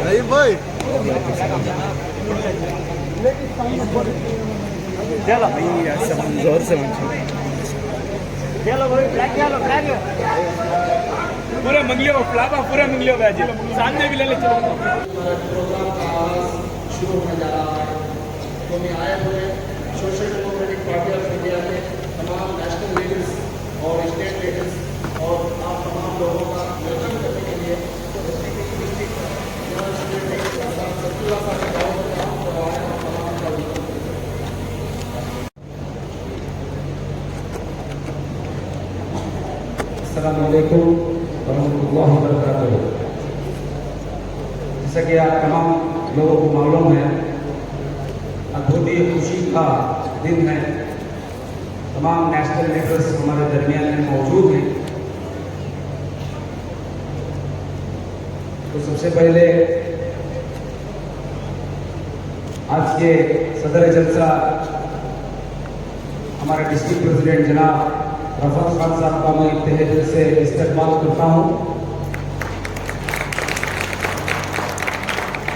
नहीं भाई चलो भैया सब जोर से चलो भाई फ्लैग पूरा मंगलियों फ्लापा पूरा मंगलियों का जी सामने भी ले ले चलो प्रोग्राम का आगाज शुरू होने जा रहा है। तो मैं आए हुए social democratic party of India के तमाम नेशनल लीडर्स और स्टेट लीडर्स और आप तमाम लोगों का वेलकम करने के लिए अस्सलाम वालेकुम वरहमतुल्लाहि वबरकातुहू। जैसा कि आप तमाम लोगों को मालूम है, बहुत ही खुशी का दिन है। तमाम नेशनल लीडर्स हमारे दरमियान में मौजूद हैं। तो सबसे पहले आज के सदर जलसा हमारे डिस्ट्रिक्ट प्रेसिडेंट जनाब रफत खान साहब का मैं तहे दिल से इस्तकबाल करता हूँ।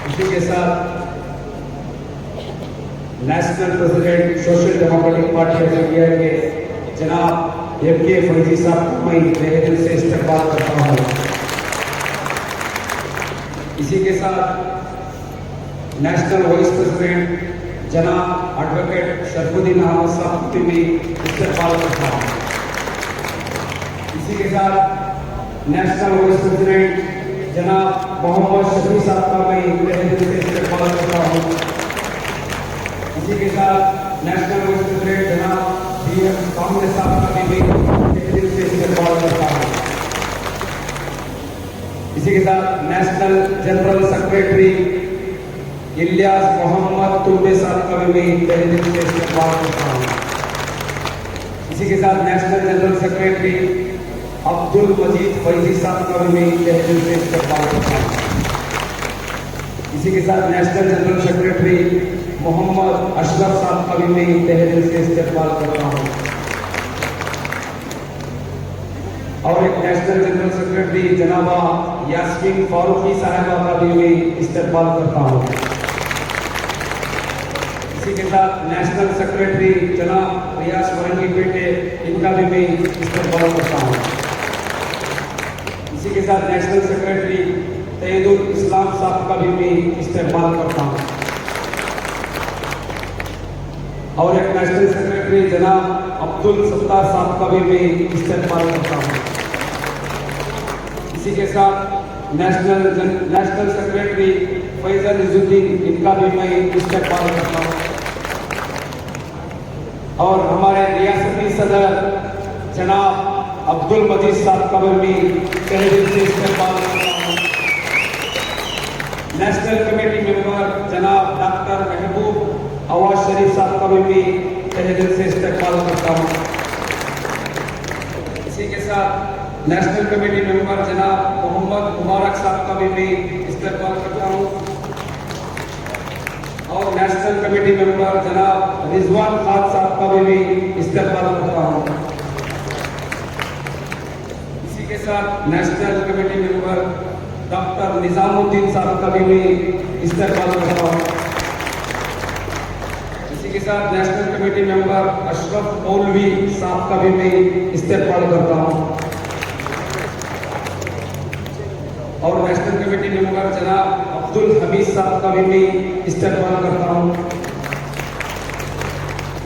इसी के साथ national president social democratic party of India के जनाब M.K. फौजी साहब का मैं तहे दिल से इस्तकबाल करता हूँ। इसी के साथ नेशनल वाइस प्रेसिडेंट जनाब एडवोकेट शरफुद्दीन अहमद साहब की भी इस्तकबाल करता हूँ। इसी के साथ नेशनल वाइस प्रेसिडेंट जनाब मोहम्मद शफी साहब का मैं तहे दिल से इस्तकबाल करता हूँ। इसी के साथ नेशनल वाइस प्रेसिडेंट जनाब B.M. कांग्रेस साहब का भी तहे दिल से इस्तकबाल करता हूँ। इसी के साथ national general secretary Ilyas Mohammad Tulbe साहब का भी तहे दिल से इस्तकबाल करता हूँ। इसी के साथ नेशनल जनरल सेक्रेटरी अब्दुल मजीद फैजी साहब का भी तहे दिल से इस्तकबाल करता हूँ। इसी के साथ national general secretary Mohammad Ashraf sahab का भी तहे दिल से इस्तकबाल करता हूँ। और एक नेशनल जनरल सेक्रेटरी जनाबा यास्मीन फारूकी साहबा का भी मैं इस्तकबाल करता हूँ। इसी के साथ नेशनल सेक्रेटरी जनाब रियाज वरंगी बेटे इनका भी मैं इस्तकबाल करता हूँ। इसी के साथ नेशनल सेक्रेटरी तैयदुल इस्लाम साहब का भी मैं इस्तकबाल करता हूँ। और एक नेशनल सेक्रेटरी जनाब अब्दुल सत्तार साहब का भी मैं इस्तकबाल करता हूँ। इसी के साथ नेशनल सेक्रेटरी फैजल इजुद्दीन इनका भी मैं इस्तकबाल करता हूँ। और हमारे रियासती सदर जनाब अब्दुल मजीद साहब का भी मैं तहे दिल से इस्तकबाल करता हूँ। नेशनल कमेटी मेंबर जनाब डॉक्टर महबूब अवाज शरीफ साहब का भी मैं तहे दिल से इस्तकबाल करता हूँ। इसी के साथ नेशनल कमेटी मेंबर जनाब मोहम्मद मुबारक साहब का भी मैं इस्तकबाल करता हूँ। और नेशनल कमेटी मेंबर जनाब रिजवान खान साहब का भी मैं इस्तकबाल करता हूँ। इसी के साथ national committee member doctor Nizamuddin साहब का भी मैं इस्तकबाल करता हूँ। इसी के साथ नेशनल कमेटी मेंबर अशरफ मौलवी साहब का भी मैं इस्तकबाल करता हूँ। और नेशनल कमेटी मेंबर जनाब अब्दुल हमीद साहब का भी मैं इस्तकबाल करता हूँ।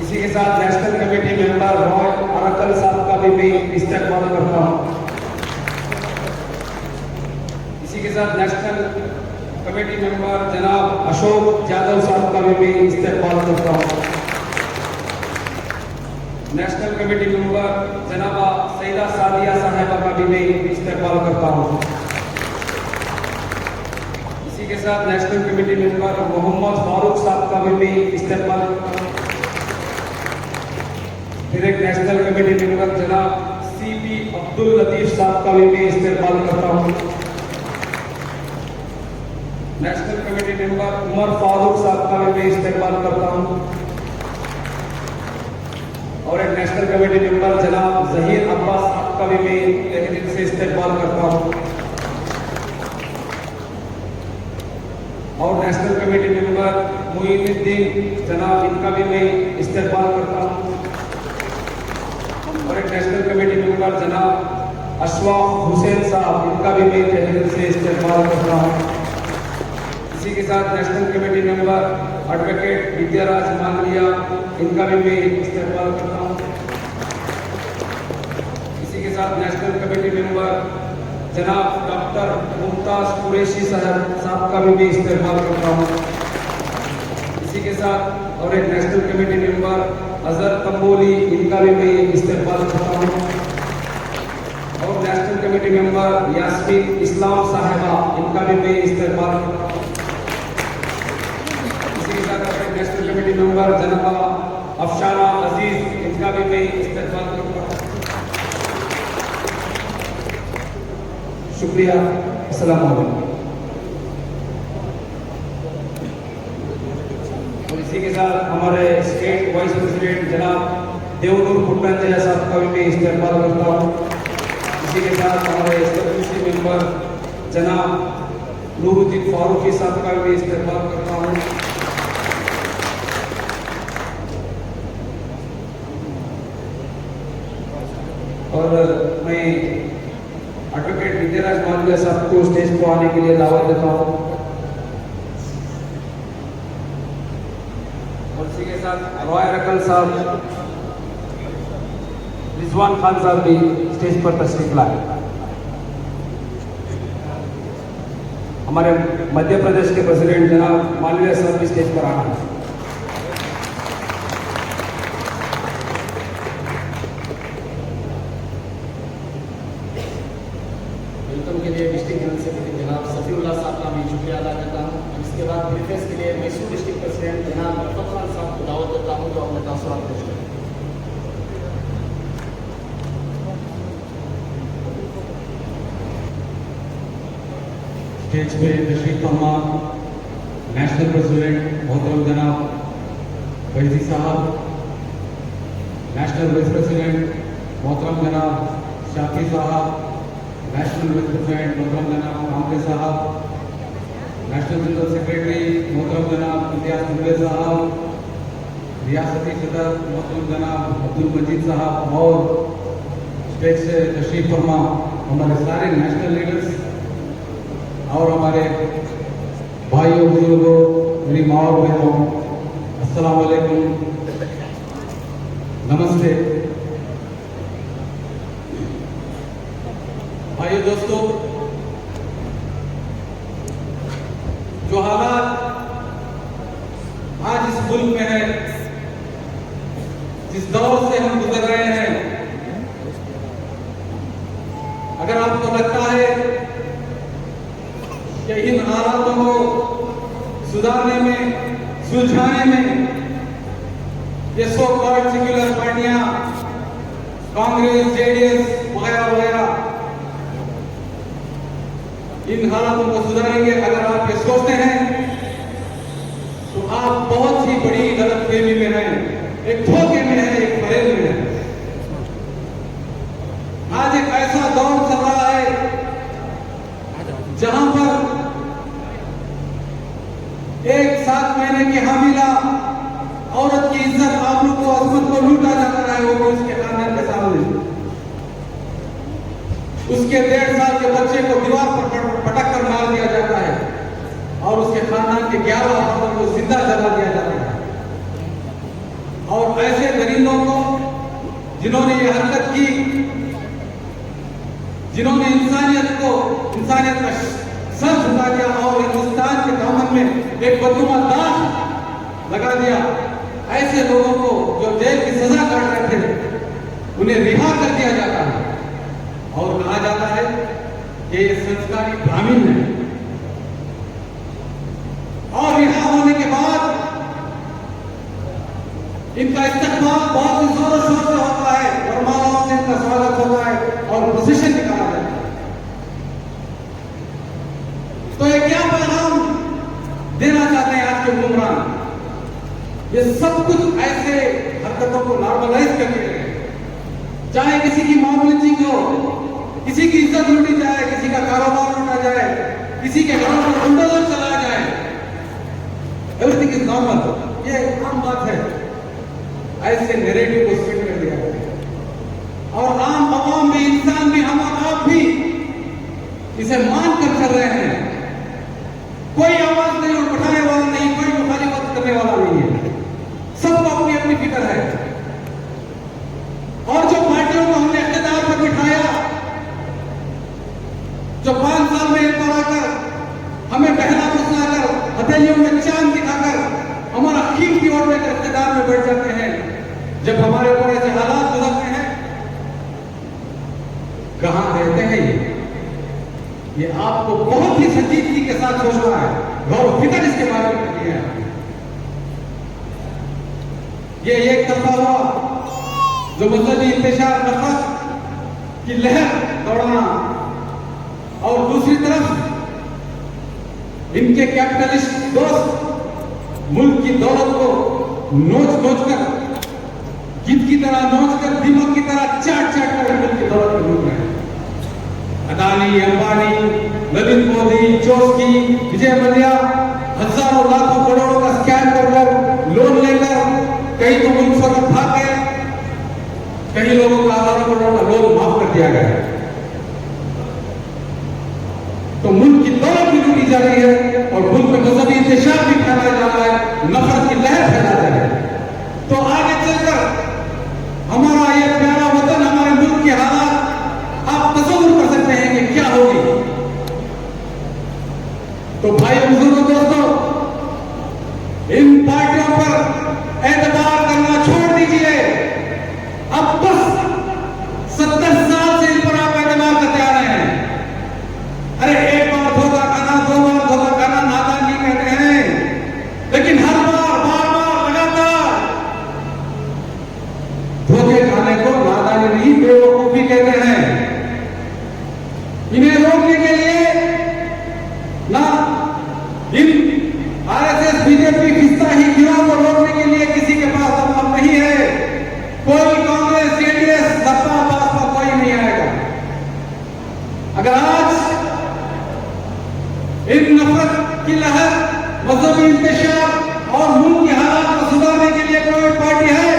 इसी के साथ national committee member Roy Arkal साहब का भी मैं इस्तकबाल करता हूँ। इसी के साथ नेशनल कमेटी मेंबर जनाब अशोक यादव साहब का भी मैं इस्तकबाल करता हूँ। नेशनल कमेटी मेंबर जनाबा सईदा सादिया साहिबा का भी मैं इस्तकबाल करता हूँ। इसी के साथ national committee member Mohammad Farooq sahab का भी मैं इस्तकबाल करता हूँ। फिर एक नेशनल कमेटी मेंबर जनाब C.P. अब्दुल लतीफ साहब का भी मैं इस्तेमाल करता हूँ। National committee member Umar Farooq sahab का भी मैं इस्तेमाल करता हूँ। और एक नेशनल कमेटी मेंबर जनाब जहीर अब्बास साहब का भी मैं तहे दिल से इस्तेमाल करता हूँ। और नेशनल कमेटी मेंबर मुईनुद्दीन जनाब, इनका भी मैं इस्तेमाल करता हूँ। और एक नेशनल कमेटी मेंबर जनाब अशफाक हुसैन साहब, इनका भी मैं तहे दिल से इस्तेमाल करता हूँ। इसी के साथ national committee member advocate Vidyaraj Mangaliya, इनका भी मैं इस्तेमाल करता हूँ। इसी के साथ नेशनल कमेटी मेंबर जनाब डॉक्टर मुमताज कुरैशी साहब का भी मैं इस्तेमाल करता हूँ। इसी के साथ और एक national committee member Azhar Tamboli, इनका भी मैं इस्तेमाल करता हूँ। और नेशनल कमेटी मेंबर यास्मीन इस्लाम साहिबा, इनका भी मैं इस्तेमाल करता हूँ। इसी के साथ और एक नेशनल कमेटी मेंबर जनाब अफशाना अजीज, इनका भी मैं इस्तेमाल करता हूँ। शुक्रिया। अस्सलाम वालेकुम। और इसी के साथ हमारे स्टेट वाइस प्रेसिडेंट जनाब देवनूर पुट्टन साहब का भी मैं इस्तेमाल करता हूँ। इसी के साथ हमारे एसडब्ल्यूसी मेंबर जनाब नूरुद्दीन फारूकी साहब का भी इस्तेमाल करता हूँ। और मैं एडवोकेट विद्याराज मांगलिया साहब को स्टेज पर आने के लिए दावत देता हूँ। और इसी के साथ रॉय रकल साहब, रिजवान खान साहब भी स्टेज पर तशरीफ लाए। हमारे मध्य प्रदेश के प्रेसिडेंट जनाब मालवीय साहब भी स्टेज पर आना है। वेलकम के लिए डिस्ट्रिक्ट जनरल सेक्रेटरी जनाब सफीउल्लाह साहब का मैं शुक्रिया अदा करता हूँ। इसके बाद ब्रीफेस के लिए मैसूर डिस्ट्रिक्ट प्रेसिडेंट जनाब रफत खान साहब को दावत देता हूँ, जो अपने तासुरात पेश करें। स्टेज पे तशरीफ फरमा नेशनल प्रेसिडेंट मोहतरम जनाब फैजी साहब, नेशनल वाइस प्रेसिडेंट मोहतरम जनाब शाफी साहब, नेशनल वाइस प्रेसिडेंट मोहतरम जनाब कामरे साहब, नेशनल जनरल सेक्रेटरी मोहतरम जनाब इम्तियाज दुबे साहब, रियासती सदर मोहतरम जनाब अब्दुल मजीद साहब, और स्टेज से तशरीफ फरमा हमारे सारे नेशनल लीडर्स और हमारे भाइयों बुजुर्गों, मेरी माँ और बहनों, अस्सलाम वालेकुम, नमस्ते। भाइयों दोस्तों, जो हालात आज इस मुल्क में है, जिस दौर से हम गुजर रहे हैं, अगर आपको लगता है कि इन हालातों को सुधारने में, सुलझाने में ये सो कॉल्ड सेक्युलर पार्टियां, कांग्रेस, जेडीएस वगैरह वगैरह इन हालातों को सुधारेंगे, अगर आप ये सोचते हैं तो आप बहुत ही बड़ी गलतफहमी में हैं, एक धोखे में है, एक फरेब में है। आज एक ऐसा दौर चल रहा है जहां पर एक 7 महीने की हामिला औरत की इज्जत, आबरू को, अजमत को लूटा जाता है, वो उसके खानदान के सामने। उसके 1.5 साल के बच्चे को दीवार पर पटक कर मार दिया जाता है और उसके खानदान के 11 अफराद को जिंदा जला दिया जाता है। और ऐसे गरीबों को, जिन्होंने ये हरकत की, जिन्होंने इंसानियत का सर झुका दिया और हिंदुस्तान के दामन में एक बदनुमा दाग लगा दिया, ऐसे लोगों को जो जेल की सजा काट रहे थे, उन्हें रिहा कर दिया जाता है और कहा जाता है कि ये संस्कारी ब्राह्मण है। और रिहा होने के बाद इनका इस्तकबाल बहुत ही जोरों शोर से होता है, वरमालाओं से इनका स्वागत होता है और के हुक्मरान ये सब कुछ ऐसे हरकतों को नॉर्मलाइज करके रहे, चाहे किसी की मामूली चीज हो, किसी की इज्जत लूटी जाए, किसी का कारोबार लूटा जाए, किसी के घरों में बुलडोजर चलाया जाए, एवरीथिंग इज नॉर्मल, ये आम बात है। ऐसे नैरेटिव को स्प्रेड कर दिया है और आम आवाम भी, इंसान भी, हम आप भी इसे मान कर चल रहे हैं। कोई आवाज नहीं उठाने वाला नहीं, कोई मुखालिफत करने वाला नहीं है, सबको अपनी अपनी फिक्र है। और जो पार्टियों को हमने इख्तियार पर बिठाया, जो 5 साल में एक बार आकर हमें बहला फुसलाकर, हथेलियों में चांद दिखाकर हमारा कीमती वोट लेकर इख्तियार में बैठ जाते हैं, जब हमारे ऊपर ऐसे हालात गुजरते हैं, कहां रहते हैं ये आपको बहुत ही संजीदगी के साथ सोचना है, गौर फिक्र इसके बारे में करनी है। ये एक तरफा हुआ जो मजहबी इंतशार नफरत की लहर दौड़ाना, और दूसरी तरफ इनके कैपिटलिस्ट दोस्त मुल्क की दौलत को नोच कर, गिद्ध की तरह नोच कर, दीमक की तरह चाट कर मुल्क की दौलत को लूट रहे हैं। अदानी, अंबानी, नवीन मोदी, चौस्की, विजय मल्ल्या हजारों लाखों करोड़ों का स्कैम कर लोन लेकर कहीं तो मुल्क से भाग गए, कई लोगों का हजारों करोड़ का लोन माफ कर दिया गया। तो मुल्क की दौलत भी लूटी जा रही है और मुल्क में मजहबी इंतशार भी फैलाया जा रहा है, नफरत की लहर फैला जा रही है। तो आगे चलकर हमारा ये प्यारा वतन, हमारे मुल्क के हालात आप तस्वीर कर सकते हैं कि क्या होगी। तो भाई बुजुर्गों, दोस्तों, इन पार्टियों पर एतबार करना छोड़ दीजिए। अब बस 70 साल से इन पर आप एतबार करते आ रहे हैं। अरे एक बार धोखा खाना, 2 बार धोखा खाना नादान नहीं कहते हैं, लेकिन हर बार, बार लगातार धोखे खाने को नादानी नहीं, बेवकूफी कहते हैं। इन्हें रोकने के लिए ना इन आरएसएस, बीजेपी, फिस्ता ही गिरोह को रोकने के लिए किसी के पास दबाव नहीं है। कोई कांग्रेस, जेडीएस, सपा, बसपा कोई नहीं आएगा। अगर आज इन नफरत की लहर, मजहबी इंतशार और मुल्क के हालात को सुधारने के लिए कोई पार्टी है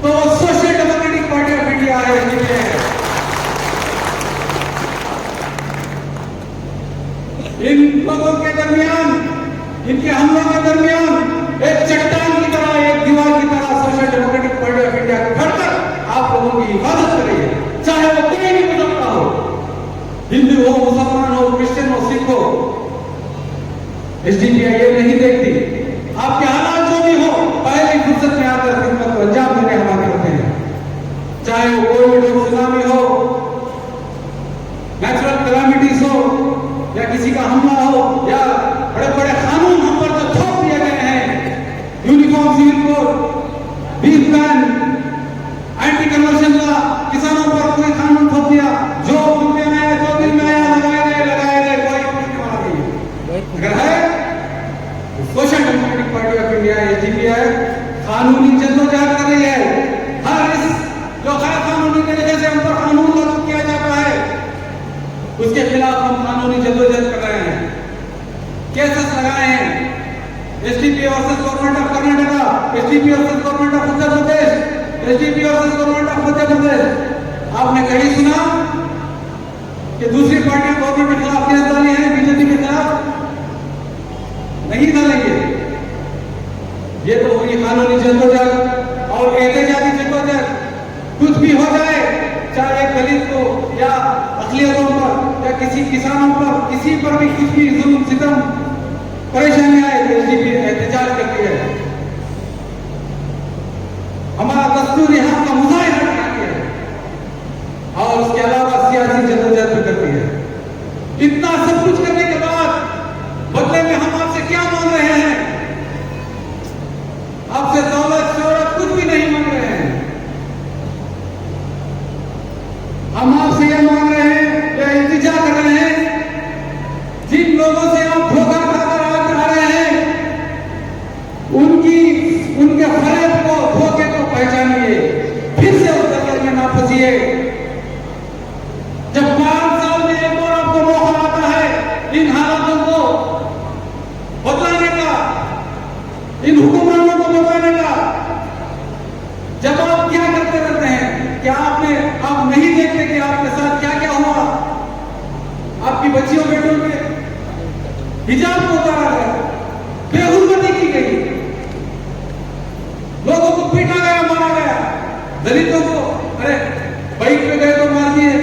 तो social democratic party of India है। इन लोगों के दरमियान, इनके हमलों के दरमियान एक चट्टान की तरह, एक दीवार की तरह social democratic party of India खड़कर आप लोगों की हिफाजत कर रही है, चाहे वो कोई भी मुसलमान हो, हिंदू हो, मुसलमान हो, क्रिश्चियन हो, सिख हो। एसडीपीआई ये नहीं देखती, आपके हालात जो भी हो, पहली फुर्सत में आकर खिदमत को अंजाम देने हमारे करते हैं, चाहे वो कोविड हो, सुनामी हो, नेचुरल कैलामिटीज हो, या किसी का हमला हो, या बड़े बड़े कानून हम पर जो थोप दिए गए हैं, uniform civil code, beef ban, anti conversion law, किसानों पर कोई कानून थोप दिया, जो मुल्क में आया, जो दिल में आया, लगाए गए, कोई पूछने वाला नहीं है। अगर है social democratic party of India, SDPI, कानूनी जद्दोजहद कर रही है। हर इस जो गैर कानूनी तरीके से हम पर कानून लागू किया जाता है, उसके खिलाफ हम कानूनी जद्दोजहद कर रहे हैं, केसेस लगाए हैं। SDP versus government of Karnataka, SDP versus government of Uttar Pradesh, SDP versus government of Madhya Pradesh. आपने कहीं सुना कि दूसरी पार्टियां गवर्नमेंट के खिलाफ केस डाली है, बीजेपी के खिलाफ नहीं डालेंगे। ये तो हुई कानूनी जद्दोजहद और एहतजाजी जद्दोजहद। कुछ भी हो जाए, चाहे दलित को या अक़लियतों पर या किसी किसानों पर, किसी पर भी कुछ भी जुल्म सितम परेशानी आए तो एसडीपी एहतजाज करती है। हमारा दस्तूर यहाँ का मुजाहिरा करती है और उसके अलावा सियासी जद्दोजहद भी करती है। इतना सब कुछ करने के बाद बदले में हम आपसे क्या मांग रहे हैं? आपसे दौलत, शोहरत कुछ भी नहीं मांग रहे हैं। हम आपसे यह मांग रहे हैं या इल्तिजा कर रहे हैं, जिन लोगों से आप धोखा खाकर आ रहे हैं, हिजाब को उतारा गया, बेहुरमती की गई, लोगों को पीटा गया, मारा गया, दलितों को अरे बाइक पे गए तो मार दिए,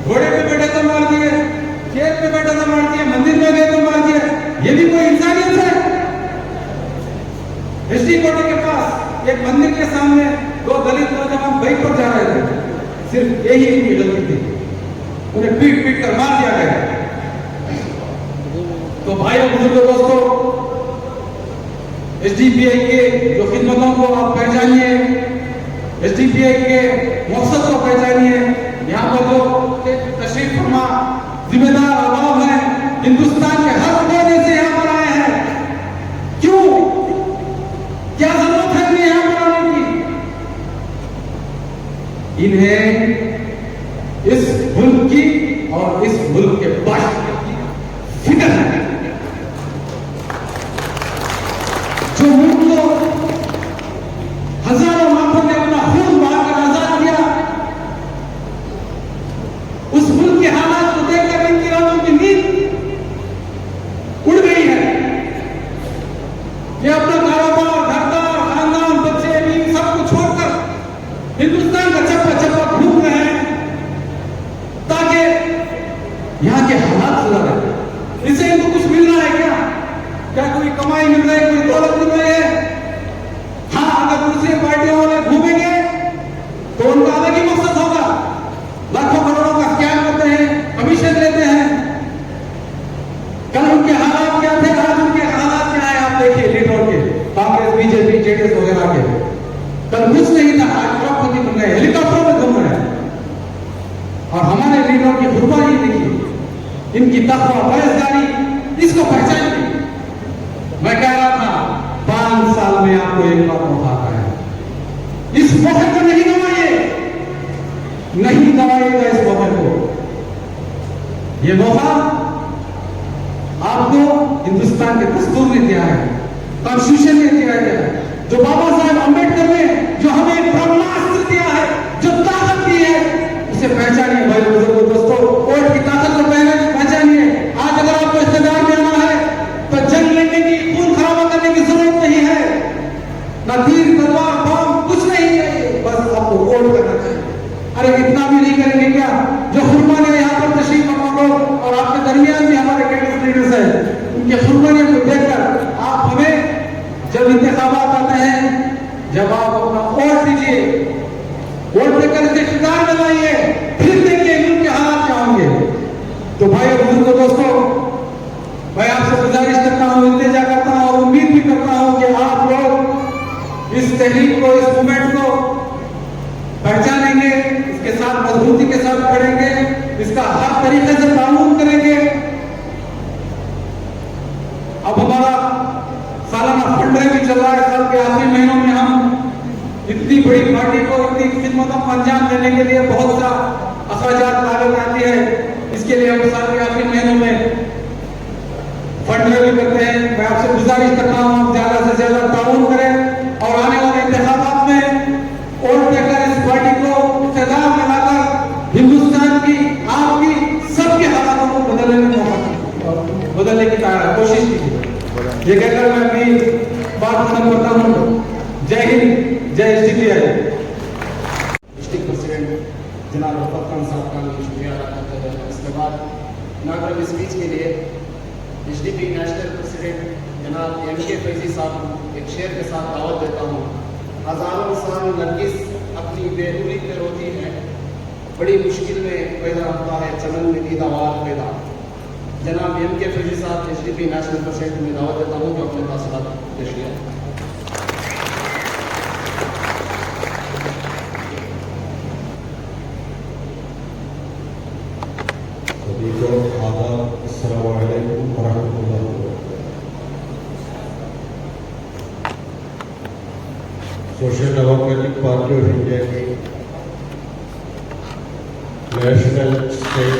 घोड़े पे बैठे तो मार दिए, खेत पे बैठे तो मार दिए, मंदिर में गए तो मार दिए। ये भी कोई इंसानियत है? एसडी कोटे के पास एक मंदिर के सामने दो दलित नौजवान बाइक पर जा रहे थे, सिर्फ यही इनकी गलती थी, उन्हें पीट पीट कर मार दिया गया। तो भाइयों बुजुर्गों दोस्तों, एसडीपीआई के जो खिदमतों को आप पहचानिए, एसडीपीआई के मकसद को पहचानिए। यहाँ पर जो तशरीफ फरमा जिम्मेदार अवाम है, हिंदुस्तान के हर कोने से यहाँ पर आए हैं। क्यों? क्या जरूरत है इन्हें यहाँ पर आने की? इन्हें इस मुल्क की और इस मुल्क के बाशिंदों की फिक्र है। जो मुल्क को हजारों लाखों ने अपना खून बहाकर आजाद किया, उस मुल्क के हालात को देखकर इनकी रातों की नींद उड़ गई है। ये अपना कारोबार, घरदार, खानदान, बच्चे, बीवी सब कुछ छोड़कर हिंदुस्तान का चप्पा चप्पा घूम रहे हैं ताकि यहाँ के हालात सुधरे। इससे इनको कुछ मिल रहा है क्या? क्या कोई कमाई मिल रही है, कोई दौलत मिल रही है? हाँ, अगर दूसरी पार्टियों वाले घूमेंगे तो उनका अलग ही मकसद होगा। लाखों करोड़ों का स्कैम करते हैं, कमीशन लेते हैं। कल उनके हालात क्या थे, आज उनके हालात क्या है? आप देखिए लीडरों के, कांग्रेस, बीजेपी, जेडीएस वगैरह के। कल कुछ नहीं था, आज करोड़पति बन गए, हेलीकॉप्टर में घूम रहे हैं। और हमारे लीडरों की कुर्बानी देखिए, इनकी तकवा, बरसदारी, इसको पहचानिए। मैं कह रहा था 5 साल में आपको एक बार मौका आता है, इस मौके को नहीं गवाइए, नहीं गवाइएगा इस मौके को। ये मौका आपको हिंदुस्तान के दस्तूर ने दिया है, कॉन्स्टिट्यूशन ने दिया है, जो बाबा साहेब अम्बेडकर ने जो हमें ब्रह्मास्त्र दिया है, जो ताकत दी है, उसे पहचानिए। भाई बुजुर्गों दोस्तों, वोट की ताकत को पहचानिए। आज अगर आपको इस्तेमाल में आना है तो जंग लड़ने की, खून खराबा करने की जरूरत नहीं है, ना तीर, तलवार, बम, कुछ नहीं चाहिए, बस आपको वोट करना चाहिए। अरे इतना भी नहीं करेंगे क्या? जो कुर्बानी यहाँ पर तशरीफ फरमा लोग और आपके दरमियान भी हमारे कैडेट लीडर्स हैं, उनके कुर्बानियों को देखकर आप हमें जब इंतखाबात आते हैं, जब आप अपना वोट दीजिए, वोट देकर इसे इख्तियार दिलाइए, फिर देखिए मुल्क के हालात क्या होंगे। तो भाइयों बुजुर्गों दोस्तों, मैं आपसे गुजारिश करता हूं, इल्तिजा करता हूं और उम्मीद भी करता हूं कि आप लोग इस तहरीक को, इस मूवमेंट को पहचानेंगे, इसके साथ मजबूती के साथ खड़ेंगे, इसका हर तरीके से ताउन करेंगे। अब हमारा सालाना फंड भी चल रहा है, साल के आखिरी महीनों में हम इतनी बड़ी पार्टी को इतनी खिदमतों को अंजाम देने के लिए बहुत सा अखराजात लागत आती है। इसके लिए हम साल के आखिरी महीनों में फंड भी करते हैं। मैं आपसे गुजारिश करता हूँ, आप ज्यादा से ज्यादा ताउन करें और आने वाले इंतखाबात में वोट देकर इस पार्टी को इख्तियार में लाकर हिंदुस्तान की, आपकी, सबके हालातों को बदलने की कोशिश कीजिए। ये कहकर मैं अपनी बात खत्म करता हूँ। जय हिंद, जय एसडीपीआई। डिस्ट्रिक्ट प्रेसिडेंट जनाब रफत खान साहब का शुक्रिया अदा करते हैं। इसके बाद इनाग्रल स्पीच के लिए एसडीपी नेशनल प्रेसिडेंट जनाब एमके फैजी साहब एक शेर के साथ दावत देता हूँ। हजारों साल नरगिस अपनी बेरूरी पे रोती है, बड़ी मुश्किल में पैदा होता है चमन में दीदावार पैदा। जनाब एमके फैजी साहब एसडीपी नेशनल प्रेसिडेंट में दावत देता हूँ जो अपने तासुरात पेश किया। सभी को आदाब, अस्सलामु अलैकुम वरहमतुल्लाहि वबरकातुहू। Social democratic party of India की नेशनल, स्टेट,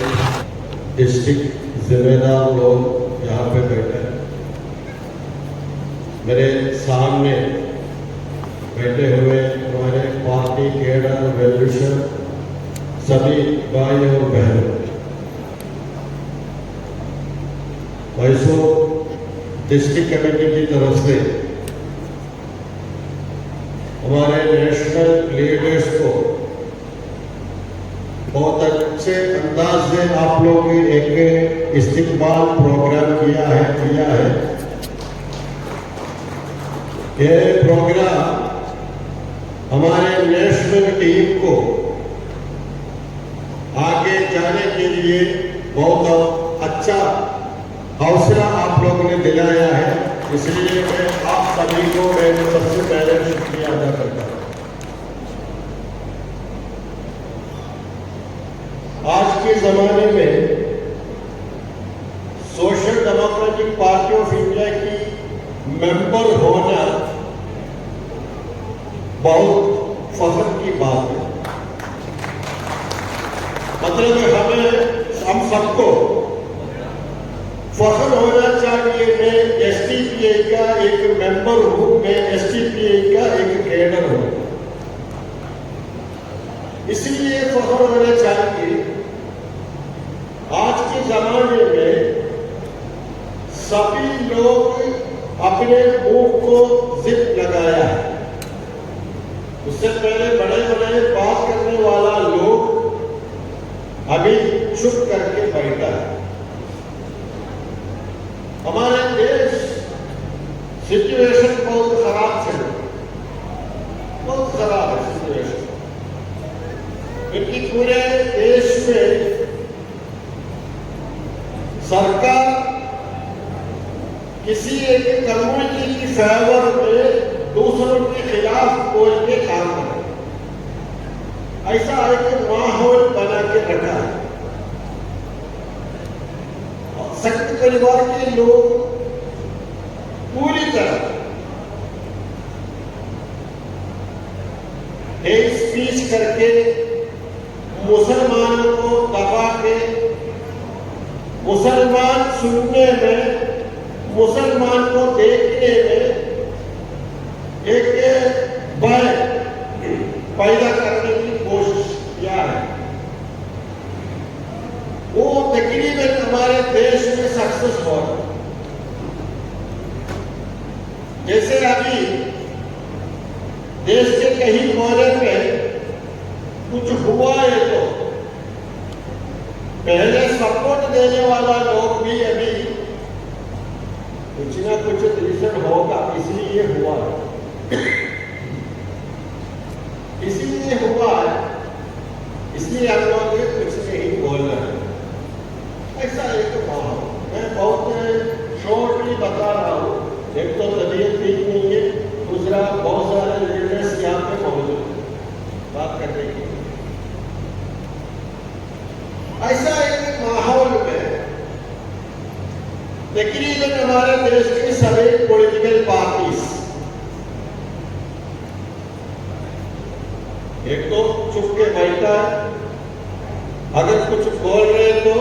डिस्ट्रिक्ट जिम्मेदार लोग यहाँ पे बैठे हैं। मेरे सामने बैठे हुए हमारे पार्टी केडर, वेलविशर, सभी भाई और बहनों, भाइयों, डिस्ट्रिक्ट कमेटी की तरफ से हमारे नेशनल लीडर्स को बहुत अच्छे अंदाज से आप लोग एक इस्तिकबाल प्रोग्राम किया है। ये प्रोग्राम हमारे नेशनल टीम को आगे जाने के लिए बहुत अच्छा हौसला आप लोगों ने दिलाया है, इसलिए मैं आप सभी को मैं सबसे पहले शुक्रिया अदा करता हूं। आज के जमाने में social democratic party of India की मेंबर होना बहुत फख्र की बात है। मतलब हम सबको फख्र होना चाहिए। मैं एसडीपीआई का एक मेंबर हूं, मैं एसडीपीआई का एक कैडर हूं, इसलिए फख्र होना चाहिए। आज के जमाने में सभी लोग अपने मुंह को जिप लगाया है। उससे पहले बड़े बड़े बात करने वाला लोग अभी चुप करके बैठा है। हमारे देश सिचुएशन बहुत खराब चल रही, बहुत खराब है सिचुएशन, क्योंकि पूरे देश में सरकार किसी एक कम्युनिटी की फेवर में दूसरों के खिलाफ बोल के काम करे, ऐसा एक माहौल बना के रखा है। संघ परिवार के लोग पूरी तरह हेट स्पीच करके मुसलमानों को दबा के मुसलमान सुनने में, मुसलमान को देखने में एक भय पैदा करने की कोशिश किया है। वो तकरीबन हमारे देश में सक्सेस हो रहा है। जैसे अभी देश के कहीं कोने में कुछ हुआ है तो पहले सपोर्ट देने वाला लोग भी अभी कुछ ना कुछ रीजन होगा, इसलिए हुआ है, इसलिए हुआ है, इसलिए हम लोग कुछ नहीं बोल रहे हैं। ऐसा एक माहौल, मैं बहुत शॉर्टली बता रहा हूँ। एक तो तबीयत ठीक नहीं है, दूसरा बहुत सारे लीडर्स यहाँ पे मौजूद है बात करने के लिए। ऐसा एक माहौल में तकरीबन हमारे देश की सभी पॉलिटिकल पार्टीज एक तो चुप के बैठा है, अगर कुछ बोल रहे तो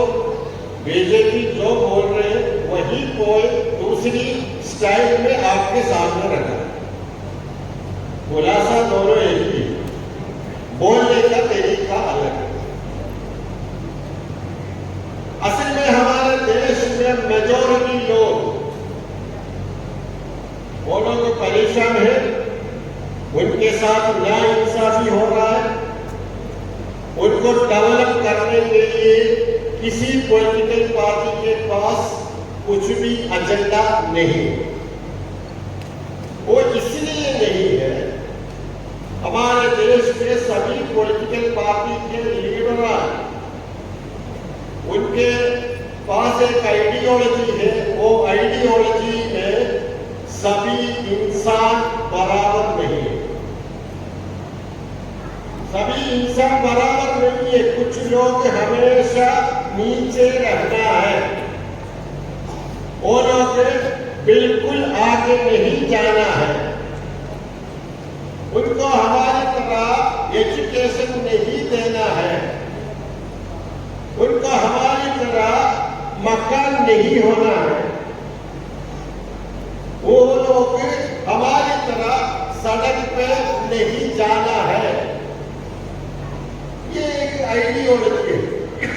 बीजेपी जो बोल रहे हैं वही कोई दूसरी स्टाइल में आपके सामने रखा है। खुलासा दोनों एक ही, बोलने का तरीका अलग है। असल में हमारे देश में मेजॉरिटी लोग वो लोग परेशान है, उनके साथ न्याय इंसाफी हो रहा है, उनको डेवलप करने के लिए किसी पॉलिटिकल पार्टी के पास कुछ भी एजेंडा नहीं। वो इसलिए नहीं है, हमारे देश के सभी पॉलिटिकल पार्टी के लीडर उनके पास एक आइडियोलॉजी है। वो आइडियोलॉजी में सभी इंसान बराबर नहीं है, सभी इंसान बराबर नहीं है। कुछ लोग हमेशा नीचे रहना है, वो लोग बिल्कुल आगे नहीं जाना है। उनको हमारी तरह एजुकेशन नहीं देना है, उनको हमारी तरह मकान नहीं होना है, वो लोग हमारी तरह सड़क पे नहीं जाना है। ये एक आइडियोलॉजी है।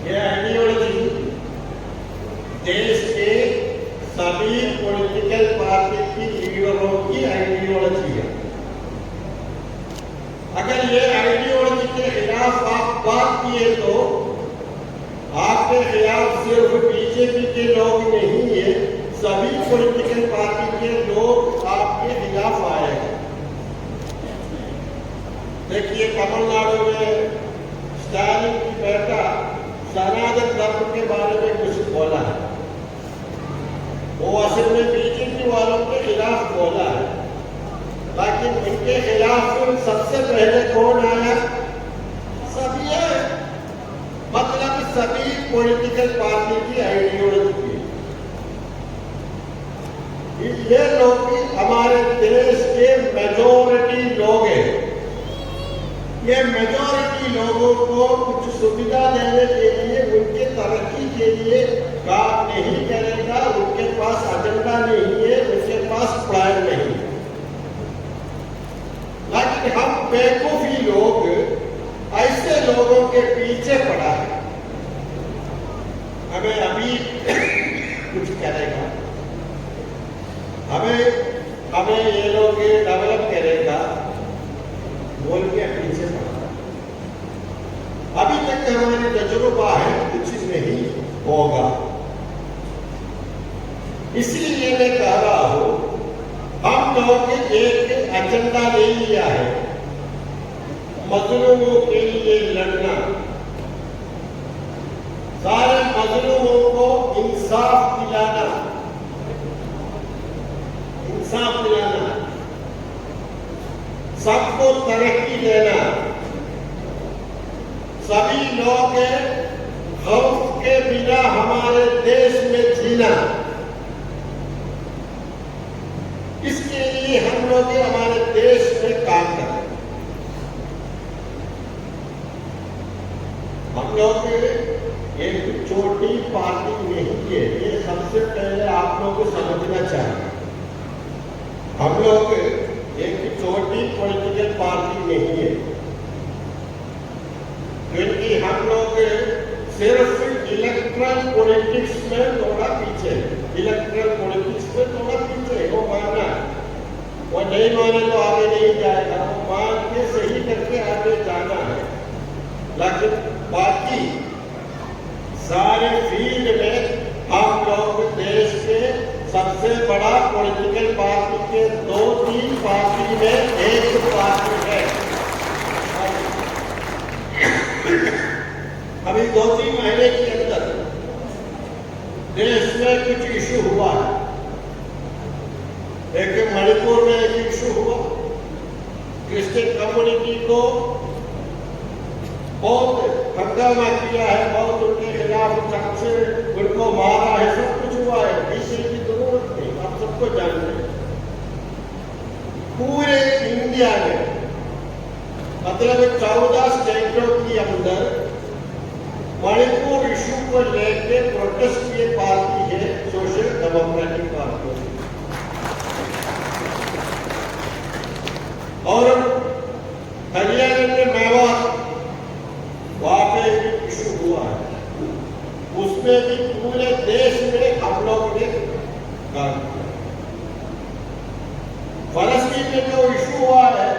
ये आइडियोलॉजी देश के सभी पॉलिटिकल पार्टी की लीडरों की आइडियोलॉजी है। अगर ये आइडियोलॉजी के खिलाफ आप बात किए तो आपके खिलाफ सिर्फ बीजेपी के लोग नहीं है, सभी पॉलिटिकल पार्टी के लोग आपके खिलाफ आएंगे। देखिए तमिलनाडु में स्टालिन की बेटा सनातन धर्म के बारे में कुछ बोला है, वो असल में बीजेपी वालों के खिलाफ बोला है, लेकिन इनके खिलाफ सबसे पहले कौन आया? सभी है, मतलब सभी पॉलिटिकल पार्टी की आइडियोलॉजी। ये लोग हमारे देश के मेजॉरिटी लोग हैं। ये मेजॉरिटी लोगों को कुछ सुविधा देने के लिए, उनके तरक्की के लिए काम नहीं करेगा, उनके पास एजेंडा नहीं है, उनके पास प्लान नहीं है। लेकिन हम बेवकूफी लोग ऐसे लोगों के पीछे पड़ा है, हमें अभी कुछ करेगा, हमें ये लोग डेवलप करेगा बोल के पीछे पड़ा। अभी तक हमारी तजुर्बा है कुछ नहीं होगा। इसलिए मैं कह रहा हूं, हम लोग एक एजेंडा ले लिया है, मजलूमों के लिए लड़ना, सारे मजलूमों को इंसाफ दिलाना, सबको तरक्की देना, सभी लोग खौफ के बिना हमारे देश में जीना। इसके लिए हम लोग हमारे देश में काम करें। हम लोग एक छोटी पार्टी नहीं है, ये सबसे पहले आप लोग को समझना चाहिए। हम लोग एक छोटी पॉलिटिकल पार्टी नहीं है, क्योंकि हम लोग सिर्फ इलेक्ट्रल पॉलिटिक्स में थोड़ा पीछे, इलेक्ट्रल पॉलिटिक्स में थोड़ा पीछे, वो मानना है, वो नहीं माने तो आगे नहीं जाएगा, वो मान के सही करके आगे जाना है। लेकिन बाकी सारे फील्ड में हम लोग देश के सबसे बड़ा पॉलिटिकल पार्टी के 2-3 पार्टी में एक पार्टी है। अभी 2-3 महीने के अंदर देश में कुछ इशू हुआ है। एक मणिपुर में एक इशू हुआ, क्रिश्चियन कम्युनिटी को बहुत हंगामा किया है, बहुत उनके खिलाफ सबसे उनको मारा है, सब कुछ हुआ है। किसी की जरूरत नहीं, आप सबको जानते हैं। पूरे इंडिया में मतलब 14 स्टेटों के अंदर मणिपुर इशू को लेकर प्रोटेस्ट की पार्टी है सोशल डेमोक्रेटिक पार्टी। और हरियाणा में मेवात, वहां पे इशू हुआ है, उसमें भी पूरे देश में हम लोग ने काम किया। फलस्तीन में जो इशू हुआ है,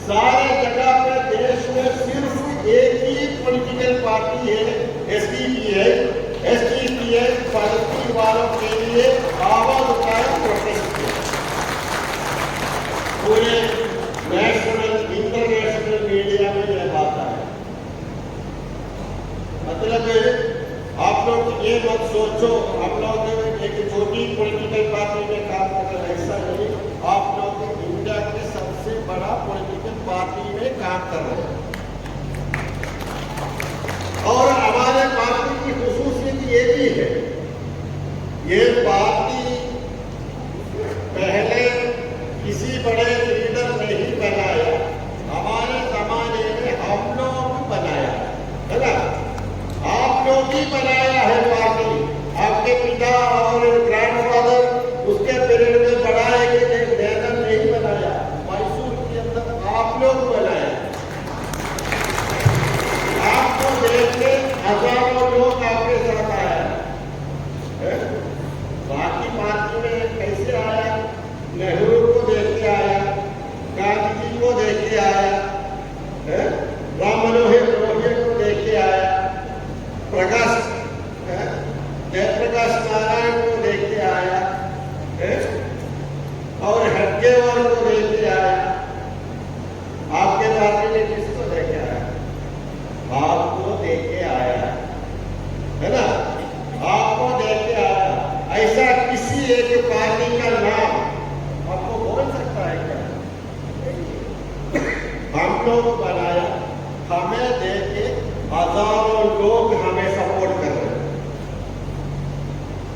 सारे जगह पे देश में सिर्फ एक ही पॉलिटिकल पार्टी है, एसडीपीआई फलस्तीन वालों के लिए आवाज उठाया, प्रोटेस्ट किया। पूरे नेशनल इंटरनेशनल मीडिया में यह बात है। मतलब आप लोग ये मत सोचो हम लोग एक छोटी पॉलिटिकल पार्टी में काम कर रहे हैं, ऐसा नहीं। आप लोग इंडिया के सबसे बड़ा पॉलिटिकल पार्टी में काम कर रहे हैं। और हमारे पार्टी की खुसूसियत ये भी है, ये पार्टी पहले किसी बड़े लीडर ने ही बनाया, हमारे जमाने में हम लोग बनाया है ना। आप लोग ही बनाया है पार्टी, आपके पिता और ग्रैंडफादर उसके पीरियड में बढ़ाए गए, बैनर नहीं बनाया, मैसूर के अंदर आप लोग बनाया। आपको देख के हजारों लोग आपके साथ आया है। बाकी नेहरू को देख के आया, गांधी जी को देख के आया, राम मनोहर लोहिया को देख के आया, जयप्रकाश नारायण को देख के आया, और हेडगेवार को देख के आया। आपके पार्टी ने किसको देख के आया? आपको देख के आया, है ना? आपको देख के आया। ऐसा किसी एक पार्टी का नाम आपको बोल सकता है क्या? हम लोग बनाया, हमें देख के हजारों लोग हमें सपोर्ट कर रहे हैं।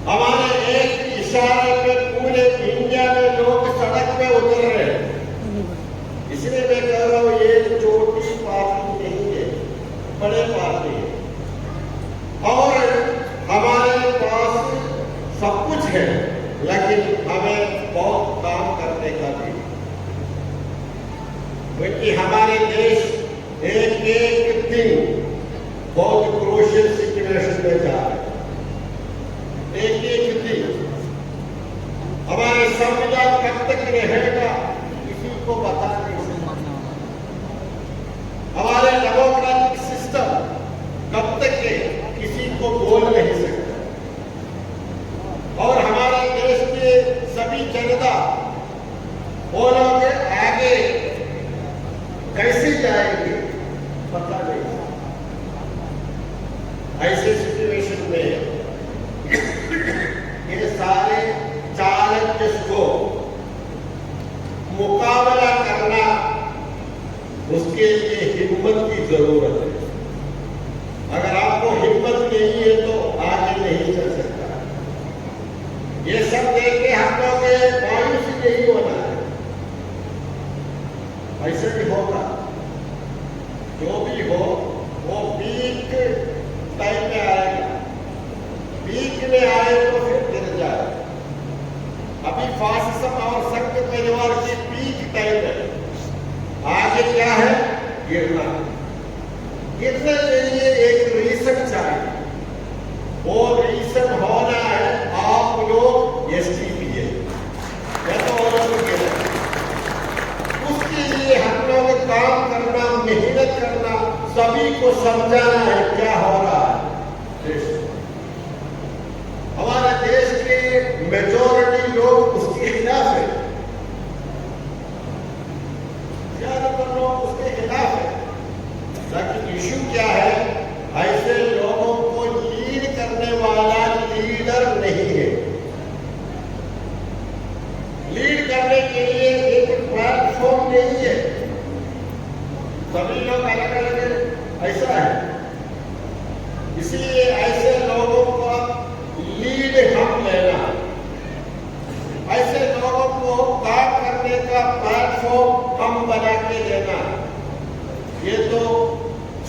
हमारे एक इशारे पे पूरे इंडिया में लोग सड़क पे उतर रहे हैं। इसलिए मैं कह रहा हूँ ये छोटी पार्टी नहीं है, बड़े पार्टी है, और हमारे पास सब कुछ है, लेकिन हमें बहुत काम करने का भी, क्योंकि हमारे देश एक एक दिन बहुत क्रूशियल सिचुएशन में जा रहे हैं। एक एक दिन हमारे संविधान कब तक रहेगा किसी को बता नहीं सकता। हमारे डेमोक्रेटिक सिस्टम कब तक है किसी को बोल नहीं सकता। और हमारे देश के सभी जनता वो लोग आगे कैसे जाएंगे पता नहीं। ऐसे सिचुएशन में ये सारे चैलेंजेस को मुकाबला करना, उसके लिए हिम्मत की जरूरत है। अगर आपको हिम्मत नहीं है तो आगे नहीं चल सकता। ये सब देख के हम लोग मायूस नहीं होना है, ऐसे भी होगा। जो भी हो वो पीक टाइम में आएगा, पीक में आए तो फिर गिर जाए। अभी फासिज्म और संघ परिवार की पीक टाइम है, आगे क्या है? गिरना। गिरने के लिए एक रीजन चाहिए, वो रीजन होना है आप लोग एसडीपीए या तो और गिरे। उसके लिए हम लोग काम करना, मेहनत करना, सभी को समझाना है क्या हो रहा है देश। हमारे देश के मेजॉरिटी लोग उसके खिलाफ है, ज्यादातर लोग उसके खिलाफ है। लेकिन इशू क्या है? ऐसे लोगों को लीड करने वाला लीडर नहीं है। लीड करने के लिए एक प्लेटफॉर्म नहीं है। सभी लोग अलग अलग ऐसा है, इसलिए ऐसे लोगों का लीड हम लेना, ऐसे लोगों को काम करने का प्लेटफॉर्म हम बना के देना। ये तो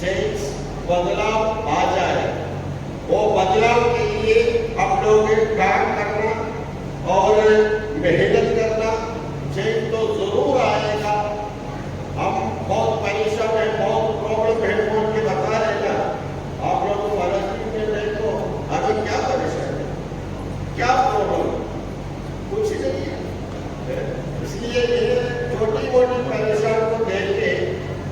चेंज बदलाव आ जाए, वो बदलाव के लिए हम लोग काम करना और मेहनत करना। चेंज तो जरूर आएगा। हम बहुत परेशान है, बहुत प्रॉब्लम है बोल के बता रहे ना। आप लोग फलस्तीन में देखो अभी क्या परेशान है, क्या प्रॉब्लम, कुछ नहीं है। इसलिए ये छोटी मोटी परेशान को देख के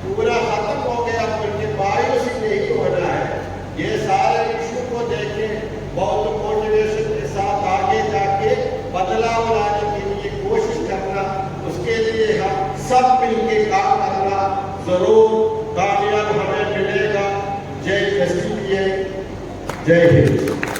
पूरा खत्म हो गया बोल के मायूस नहीं होना है। ये सारे इशू को देख के बहुत मोटिवेशन के साथ आगे जाके बदलाव लाने के लिए कोशिश करना, उसके लिए हम सब मिलके काम करना, जरूर कामयाब हमें मिलेगा। जय एसडीपीए, जय हिंद।